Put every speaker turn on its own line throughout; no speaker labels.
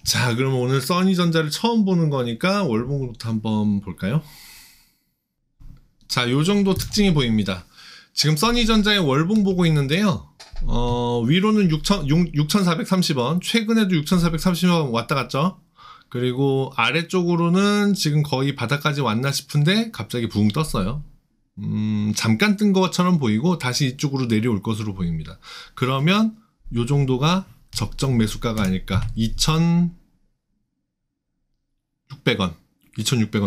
자, 그럼 오늘 써니전자를 처음 보는 거니까 월봉부터 한번 볼까요? 자, 요 정도 특징이 보입니다. 지금 써니전자의 월봉 보고 있는데요. 위로는 6,430원, 최근에도 6,430원 왔다 갔죠? 그리고 아래쪽으로는 지금 거의 바닥까지 왔나 싶은데 갑자기 붕 떴어요. 잠깐 뜬 것처럼 보이고 다시 이쪽으로 내려올 것으로 보입니다. 그러면 요 정도가 적정 매수가가 아닐까. 2,600원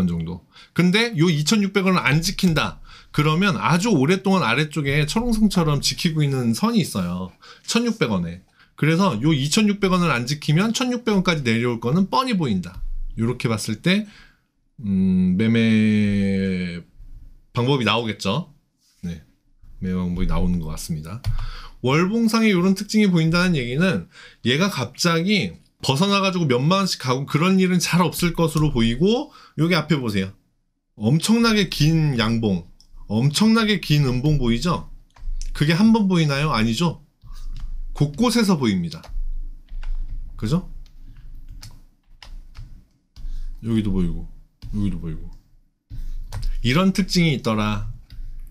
정도. 근데 요 2,600원을 안 지킨다. 그러면 아주 오랫동안 아래쪽에 철옹성처럼 지키고 있는 선이 있어요. 1,600원에. 그래서 요 2,600원을 안 지키면 1,600원까지 내려올 거는 뻔히 보인다. 요렇게 봤을 때 매매 방법이 나오겠죠. 네, 매매 방법이 나오는 것 같습니다. 월봉상에 이런 특징이 보인다는 얘기는 얘가 갑자기 벗어나가지고 몇만 원씩 가고 그런 일은 잘 없을 것으로 보이고, 여기 앞에 보세요. 엄청나게 긴 양봉, 엄청나게 긴 음봉 보이죠? 그게 한 번 보이나요? 아니죠? 곳곳에서 보입니다. 그죠? 여기도 보이고 여기도 보이고. 이런 특징이 있더라.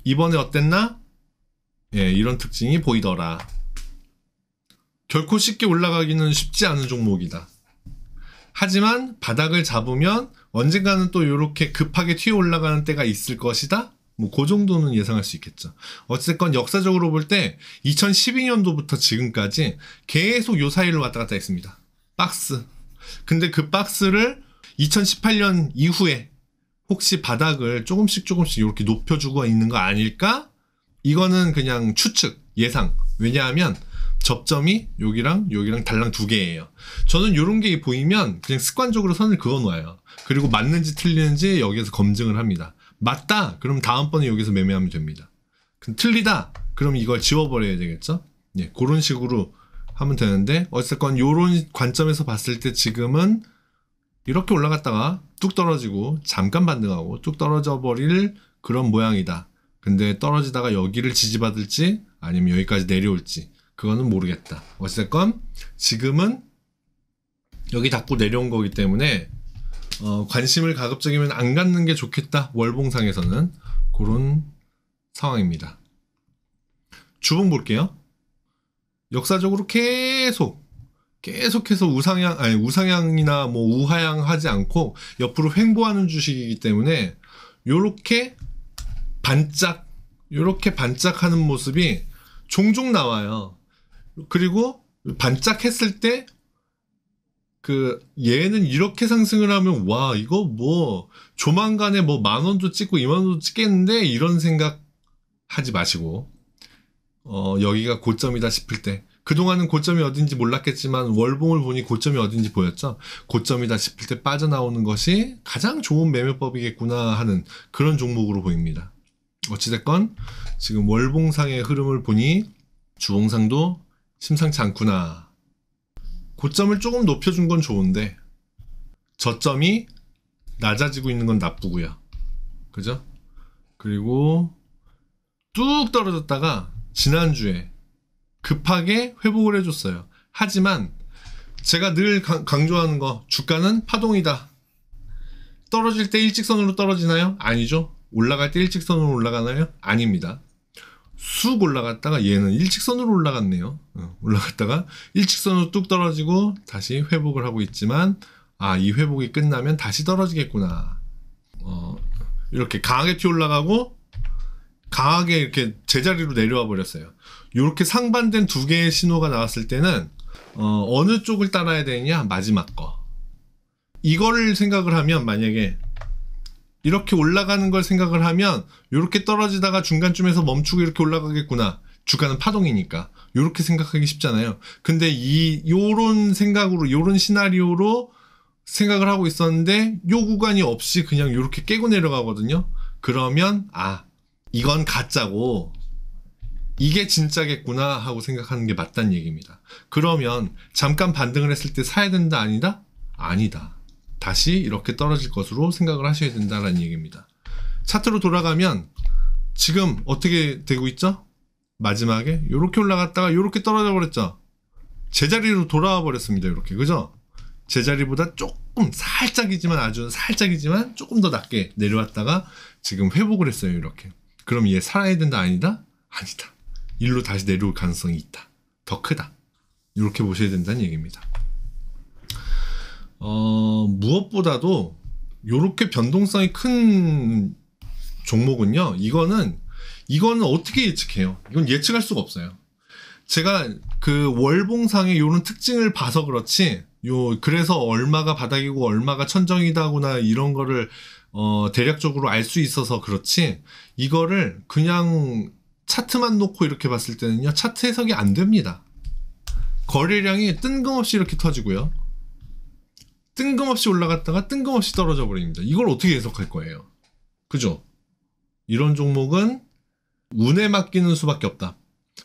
이번에 어땠나? 예, 이런 특징이 보이더라. 결코 쉽게 올라가기는 쉽지 않은 종목이다. 하지만 바닥을 잡으면 언젠가는 또 이렇게 급하게 튀어 올라가는 때가 있을 것이다. 뭐 그 정도는 예상할 수 있겠죠. 어쨌건 역사적으로 볼 때 2012년도부터 지금까지 계속 요 사이를 왔다 갔다 했습니다. 박스. 근데 그 박스를 2018년 이후에 혹시 바닥을 조금씩 이렇게 높여주고 있는 거 아닐까? 이거는 그냥 추측, 예상. 왜냐하면 접점이 여기랑 달랑 두 개예요. 저는 이런 게 보이면 그냥 습관적으로 선을 그어 놓아요. 그리고 맞는지 틀리는지 여기에서 검증을 합니다. 맞다! 그럼 다음번에 여기서 매매하면 됩니다. 틀리다! 그럼 이걸 지워버려야 되겠죠? 예, 그런 식으로 하면 되는데, 어쨌건 이런 관점에서 봤을 때 지금은 이렇게 올라갔다가 뚝 떨어지고 잠깐 반등하고 뚝 떨어져 버릴 그런 모양이다. 근데 떨어지다가 여기를 지지받을지 아니면 여기까지 내려올지 그거는 모르겠다. 어쨌건 지금은 여기 닫고 내려온 거기 때문에 관심을 가급적이면 안 갖는 게 좋겠다. 월봉상에서는 그런 상황입니다. 주봉 볼게요. 역사적으로 계속해서 우상향이나 뭐 우하향 하지 않고 옆으로 횡보하는 주식이기 때문에 요렇게 반짝하는 모습이 종종 나와요. 그리고 반짝했을 때 얘는 이렇게 상승을 하면 와, 이거 뭐 조만간에 뭐 10,000원도 찍고 20,000원도 찍겠는데, 이런 생각 하지 마시고 여기가 고점이다 싶을 때, 그동안은 고점이 어딘지 몰랐겠지만 월봉을 보니 고점이 어딘지 보였죠. 고점이다 싶을 때 빠져나오는 것이 가장 좋은 매매법이겠구나 하는 그런 종목으로 보입니다. 어찌됐건 지금 월봉상의 흐름을 보니 주봉상도 심상치 않구나. 고점을 조금 높여준 건 좋은데 저점이 낮아지고 있는 건 나쁘고요. 그죠? 그리고 뚝 떨어졌다가 지난주에 급하게 회복을 해줬어요. 하지만 제가 늘 강조하는 거, 주가는 파동이다. 떨어질 때 일직선으로 떨어지나요? 아니죠. 올라갈 때 일직선으로 올라가나요? 아닙니다. 쑥 올라갔다가 얘는 일직선으로 올라갔네요. 올라갔다가 일직선으로 뚝 떨어지고 다시 회복을 하고 있지만, 이 회복이 끝나면 다시 떨어지겠구나. 이렇게 강하게 튀어 올라가고 강하게 이렇게 제자리로 내려와 버렸어요. 이렇게 상반된 두 개의 신호가 나왔을 때는 어느 쪽을 따라야 되느냐? 마지막 거. 이거를 생각을 하면, 만약에 이렇게 올라가는 걸 생각을 하면 이렇게 떨어지다가 중간쯤에서 멈추고 이렇게 올라가겠구나. 주가는 파동이니까. 이렇게 생각하기 쉽잖아요. 근데 요런 생각으로, 요런 시나리오로 생각을 하고 있었는데 요 구간이 없이 그냥 이렇게 깨고 내려가거든요. 그러면 이건 가짜고 이게 진짜겠구나 하고 생각하는 게 맞다는 얘기입니다. 그러면 잠깐 반등을 했을 때 사야 된다, 아니다? 아니다. 다시 이렇게 떨어질 것으로 생각을 하셔야 된다는 얘기입니다. 차트로 돌아가면 지금 어떻게 되고 있죠? 마지막에 이렇게 올라갔다가 이렇게 떨어져 버렸죠. 제자리로 돌아와 버렸습니다. 이렇게, 그죠? 제자리보다 조금 살짝이지만 아주 살짝이지만 조금 더 낮게 내려왔다가 지금 회복을 했어요. 이렇게. 그럼 얘 살아야 된다 아니다? 아니다. 일로 다시 내려올 가능성이 있다. 더 크다. 이렇게 보셔야 된다는 얘기입니다. 무엇보다도 이렇게 변동성이 큰 종목은요. 이거는 어떻게 예측해요? 이건 예측할 수가 없어요. 제가 그 월봉상의 이런 특징을 봐서 그렇지, 그래서 얼마가 바닥이고 얼마가 천정이다구나 이런 거를 대략적으로 알 수 있어서 그렇지, 이거를 그냥 차트만 놓고 이렇게 봤을 때는요, 차트 해석이 안 됩니다. 거래량이 뜬금없이 이렇게 터지고요. 뜬금없이 올라갔다가 뜬금없이 떨어져 버립니다. 이걸 어떻게 해석할 거예요? 그죠? 이런 종목은 운에 맡기는 수밖에 없다.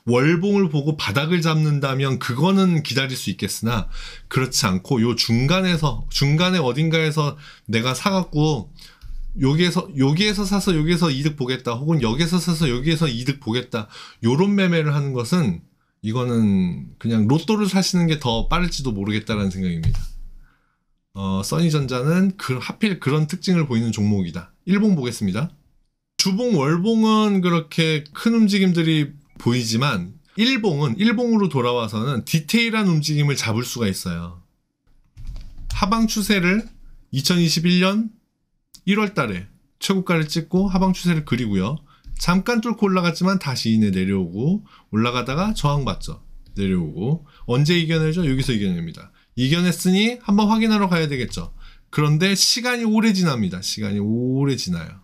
월봉을 보고 바닥을 잡는다면 그거는 기다릴 수 있겠으나, 그렇지 않고 요 중간에 어딘가에서 내가 사갖고 여기에서 사서 여기에서 이득 보겠다, 혹은 여기에서 사서 여기에서 이득 보겠다, 요런 매매를 하는 것은 이거는 그냥 로또를 사시는 게 더 빠를지도 모르겠다라는 생각입니다. 써니전자는 하필 그런 특징을 보이는 종목이다. 일봉 보겠습니다. 주봉, 월봉은 그렇게 큰 움직임들이 보이지만 일봉으로 돌아와서는 디테일한 움직임을 잡을 수가 있어요. 하방 추세를 2021년 1월 달에 최고가를 찍고 하방 추세를 그리고요. 잠깐 뚫고 올라갔지만 다시 이내 내려오고, 올라가다가 저항받죠. 내려오고. 언제 이겨내죠? 여기서 이겨냅니다. 이겨냈으니 한번 확인하러 가야 되겠죠. 그런데 시간이 오래 지납니다. 시간이 오래 지나요.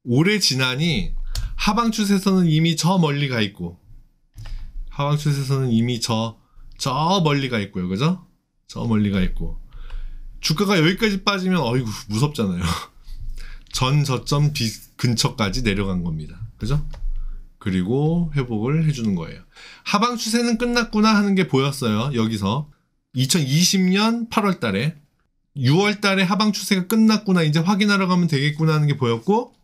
오래 지나니 하방 추세에서는 이미 저 멀리 가 있고, 하방 추세에서는 이미 저 멀리 가 있고요. 그죠? 저 멀리 가 있고, 주가가 여기까지 빠지면 어이구 무섭잖아요. 전 저점 근처까지 내려간 겁니다. 그죠? 그리고 회복을 해주는 거예요. 하방 추세는 끝났구나 하는 게 보였어요. 여기서 2020년 8월 달에 6월 달에 하방 추세가 끝났구나, 이제 확인하러 가면 되겠구나 하는 게 보였고,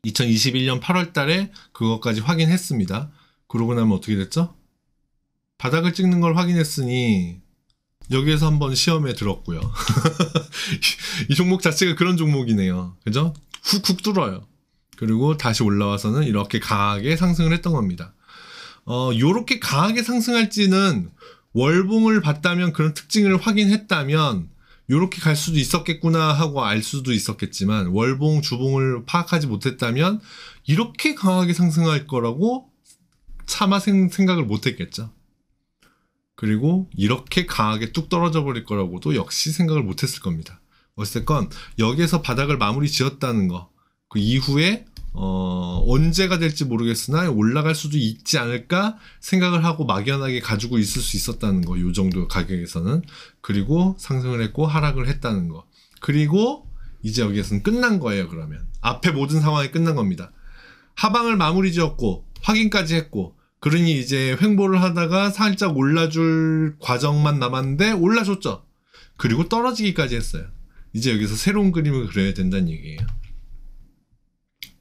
2021년 8월 달에 그것까지 확인했습니다. 그러고 나면 어떻게 됐죠? 바닥을 찍는 걸 확인했으니 여기에서 한번 시험에 들었고요. 이 종목 자체가 그런 종목이네요. 그죠? 훅훅 뚫어요. 그리고 다시 올라와서는 이렇게 강하게 상승을 했던 겁니다. 요렇게 강하게 상승할지는 월봉을 봤다면, 그런 특징을 확인했다면 요렇게 갈 수도 있었겠구나 하고 알 수도 있었겠지만, 월봉, 주봉을 파악하지 못했다면 이렇게 강하게 상승할 거라고 차마 생각을 못했겠죠. 그리고 이렇게 강하게 뚝 떨어져 버릴 거라고도 역시 생각을 못했을 겁니다. 어쨌건 여기에서 바닥을 마무리 지었다는 거, 그 이후에 언제가 될지 모르겠으나 올라갈 수도 있지 않을까 생각을 하고 막연하게 가지고 있을 수 있었다는 거, 요 정도 가격에서는. 그리고 상승을 했고 하락을 했다는 거. 그리고 이제 여기에서는 끝난 거예요. 그러면 앞에 모든 상황이 끝난 겁니다. 하방을 마무리 지었고 확인까지 했고, 그러니 이제 횡보를 하다가 살짝 올라줄 과정만 남았는데 올라줬죠. 그리고 떨어지기까지 했어요. 이제 여기서 새로운 그림을 그려야 된다는 얘기예요.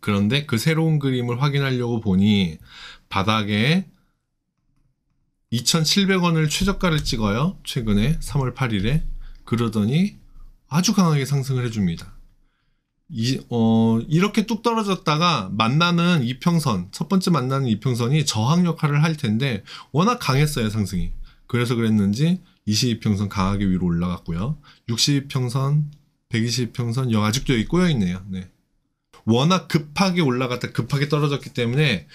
그런데 그 새로운 그림을 확인하려고 보니 바닥에 2,700원을 최저가를 찍어요. 최근에 3월 8일에. 그러더니 아주 강하게 상승을 해줍니다. 이렇게 뚝 떨어졌다가 만나는 이평선, 첫 번째 만나는 이평선이 저항 역할을 할 텐데 워낙 강했어요, 상승이. 그래서 그랬는지 22평선 강하게 위로 올라갔고요. 62평선, 120평선 아직도 여기 꼬여있네요. 네. 워낙 급하게 올라갔다 급하게 떨어졌기 때문에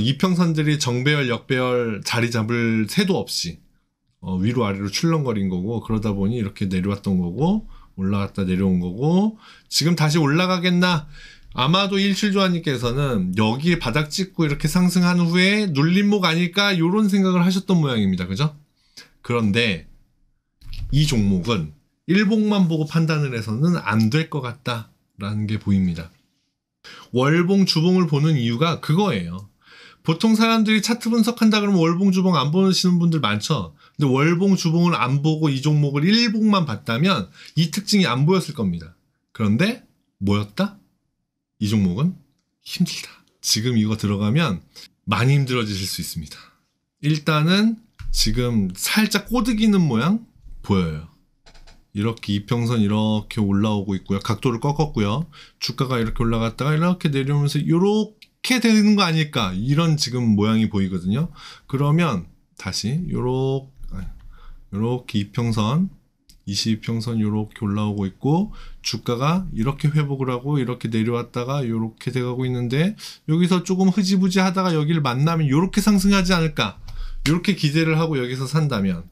이평선들이 정배열, 역배열 자리 잡을 새도 없이 위로 아래로 출렁거린 거고, 그러다 보니 이렇게 내려왔던 거고, 올라갔다 내려온 거고, 지금 다시 올라가겠나? 아마도 일실조아님께서는 여기 바닥 찍고 이렇게 상승한 후에 눌림목 아닐까? 요런 생각을 하셨던 모양입니다. 그죠? 그런데 이 종목은 일봉만 보고 판단을 해서는 안 될 것 같다라는 게 보입니다. 월봉, 주봉을 보는 이유가 그거예요. 보통 사람들이 차트 분석한다 그러면 월봉, 주봉 안 보시는 분들 많죠. 근데 월봉, 주봉을 안 보고 이 종목을 일봉만 봤다면 이 특징이 안 보였을 겁니다. 그런데 뭐였다? 이 종목은 힘들다. 지금 이거 들어가면 많이 힘들어지실 수 있습니다. 일단은 지금 살짝 꼬드기는 모양? 보여요. 이렇게 이평선 이렇게 올라오고 있고요. 각도를 꺾었고요. 주가가 이렇게 올라갔다가 이렇게 내려오면서 이렇게 되는 거 아닐까, 이런 지금 모양이 보이거든요. 그러면 다시 요렇게 이평선 22평선 이렇게 올라오고 있고, 주가가 이렇게 회복을 하고 이렇게 내려왔다가 이렇게 돼가고 있는데, 여기서 조금 흐지부지 하다가 여기를 만나면 이렇게 상승하지 않을까, 이렇게 기대를 하고 여기서 산다면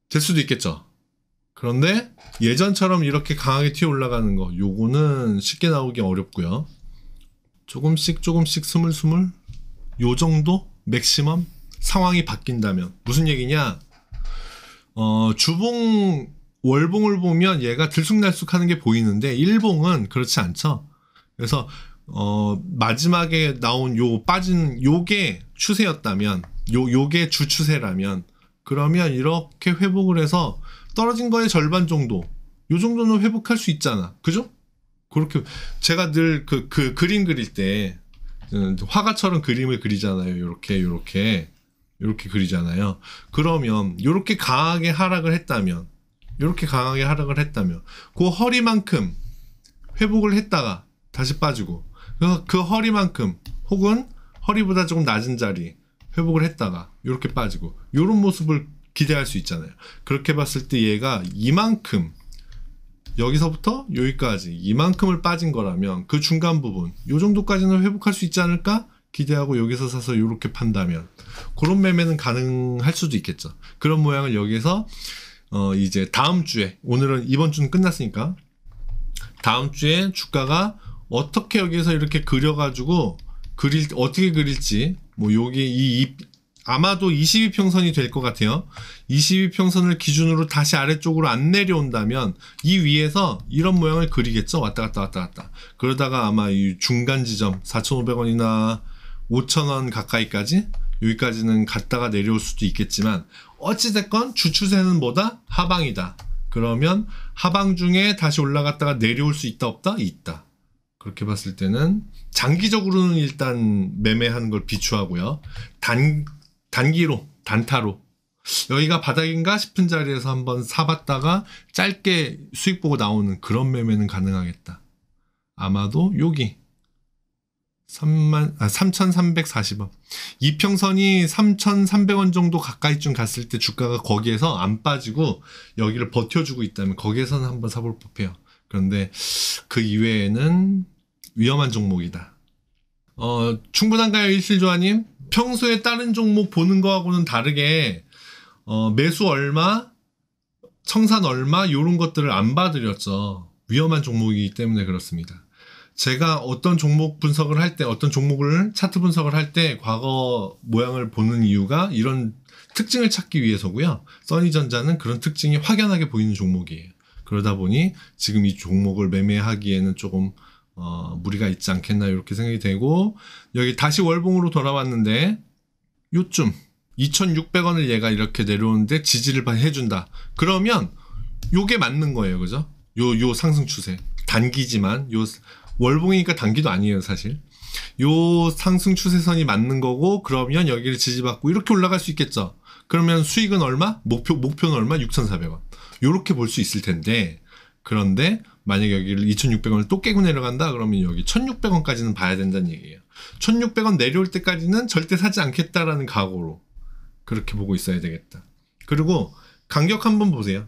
될 수도 있겠죠. 그런데 예전처럼 이렇게 강하게 튀어 올라가는 거, 요거는 쉽게 나오기 어렵고요. 조금씩 스물스물 요 정도 맥시멈 상황이 바뀐다면. 무슨 얘기냐, 주봉 월봉을 보면 얘가 들쑥날쑥 하는 게 보이는데 일봉은 그렇지 않죠. 그래서 마지막에 나온 요 빠진 요게 추세였다면, 요게 주 추세라면, 그러면 이렇게 회복을 해서 떨어진 거의 절반 정도, 요 정도는 회복할 수 있잖아. 그죠? 그렇게 제가 늘 그 그림 그릴 때 화가처럼 그림을 그리잖아요. 요렇게 그리잖아요. 그러면 요렇게 강하게 하락을 했다면, 그 허리만큼 회복을 했다가 다시 빠지고, 그 허리만큼 혹은 허리보다 조금 낮은 자리 회복을 했다가 이렇게 빠지고, 이런 모습을 기대할 수 있잖아요. 그렇게 봤을 때 얘가 이만큼, 여기서부터 여기까지 이만큼을 빠진 거라면 그 중간 부분 요 정도까지는 회복할 수 있지 않을까 기대하고 여기서 사서 이렇게 판다면 그런 매매는 가능할 수도 있겠죠. 그런 모양을 여기서 이제 다음 주에, 오늘은 이번 주는 끝났으니까 다음 주에 주가가 어떻게 여기서 이렇게 그려가지고 어떻게 그릴지, 뭐 여기 아마도 22평선이 될 것 같아요. 22평선을 기준으로 다시 아래쪽으로 안 내려온다면 이 위에서 이런 모양을 그리겠죠. 왔다 갔다. 그러다가 아마 이 중간 지점 4,500원이나 5,000원 가까이까지, 여기까지는 갔다가 내려올 수도 있겠지만, 어찌됐건 주추세는 뭐다? 하방이다. 그러면 하방 중에 다시 올라갔다가 내려올 수 있다 없다? 있다. 그렇게 봤을 때는 장기적으로는 일단 매매하는 걸 비추하고요. 단기로, 단타로 여기가 바닥인가 싶은 자리에서 한번 사봤다가 짧게 수익 보고 나오는 그런 매매는 가능하겠다. 아마도 여기 3,340원, 이평선이 3,300원 정도 가까이쯤 갔을 때 주가가 거기에서 안 빠지고 여기를 버텨주고 있다면 거기에서는 한번 사볼 법해요. 그런데 그 이외에는 위험한 종목이다. 충분한가요, 일실조아님? 평소에 다른 종목 보는 거하고는 다르게 매수 얼마, 청산 얼마 요런 것들을 안 봐드렸죠. 위험한 종목이기 때문에 그렇습니다. 제가 어떤 종목 분석을 할 때, 어떤 종목을 차트 분석을 할 때 과거 모양을 보는 이유가 이런 특징을 찾기 위해서고요. 써니전자는 그런 특징이 확연하게 보이는 종목이에요. 그러다 보니 지금 이 종목을 매매하기에는 조금 무리가 있지 않겠나 이렇게 생각이 되고, 여기 다시 월봉으로 돌아왔는데 요쯤 2,600원을 얘가 이렇게 내려오는데 지지를 해준다. 그러면 요게 맞는 거예요. 그죠? 요 상승 추세. 단기지만 월봉이니까 단기도 아니에요, 사실. 요 상승 추세선이 맞는 거고, 그러면 여기를 지지받고 이렇게 올라갈 수 있겠죠. 그러면 수익은 얼마? 목표는 얼마? 6,400원. 요렇게 볼 수 있을 텐데, 그런데 만약에 여기를 2,600원을 또 깨고 내려간다 그러면 여기 1,600원까지는 봐야 된다는 얘기예요. 1,600원 내려올 때까지는 절대 사지 않겠다라는 각오로 그렇게 보고 있어야 되겠다. 그리고 간격 한번 보세요.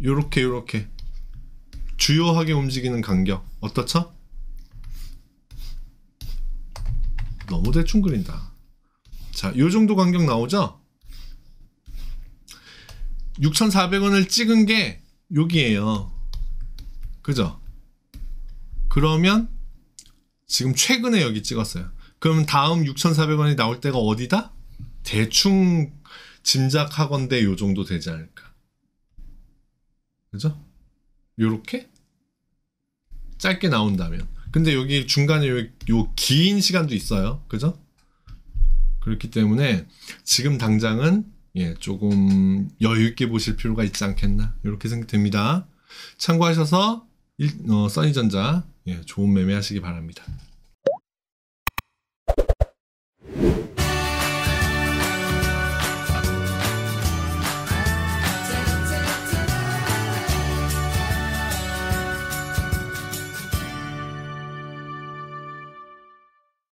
요렇게 주요하게 움직이는 간격 어떻죠? 너무 대충 그린다. 자, 요 정도 간격 나오죠? 6,400원을 찍은 게 여기에요. 그죠? 그러면 지금 최근에 여기 찍었어요. 그러면 다음 6,400원이 나올 때가 어디다? 대충 짐작하건대 요 정도 되지 않을까. 그죠? 요렇게 짧게 나온다면. 근데 여기 중간에 요 긴 시간도 있어요. 그죠? 그렇기 때문에 지금 당장은 조금 여유 있게 보실 필요가 있지 않겠나 이렇게 생각됩니다. 참고하셔서 써니전자 좋은 매매 하시기 바랍니다.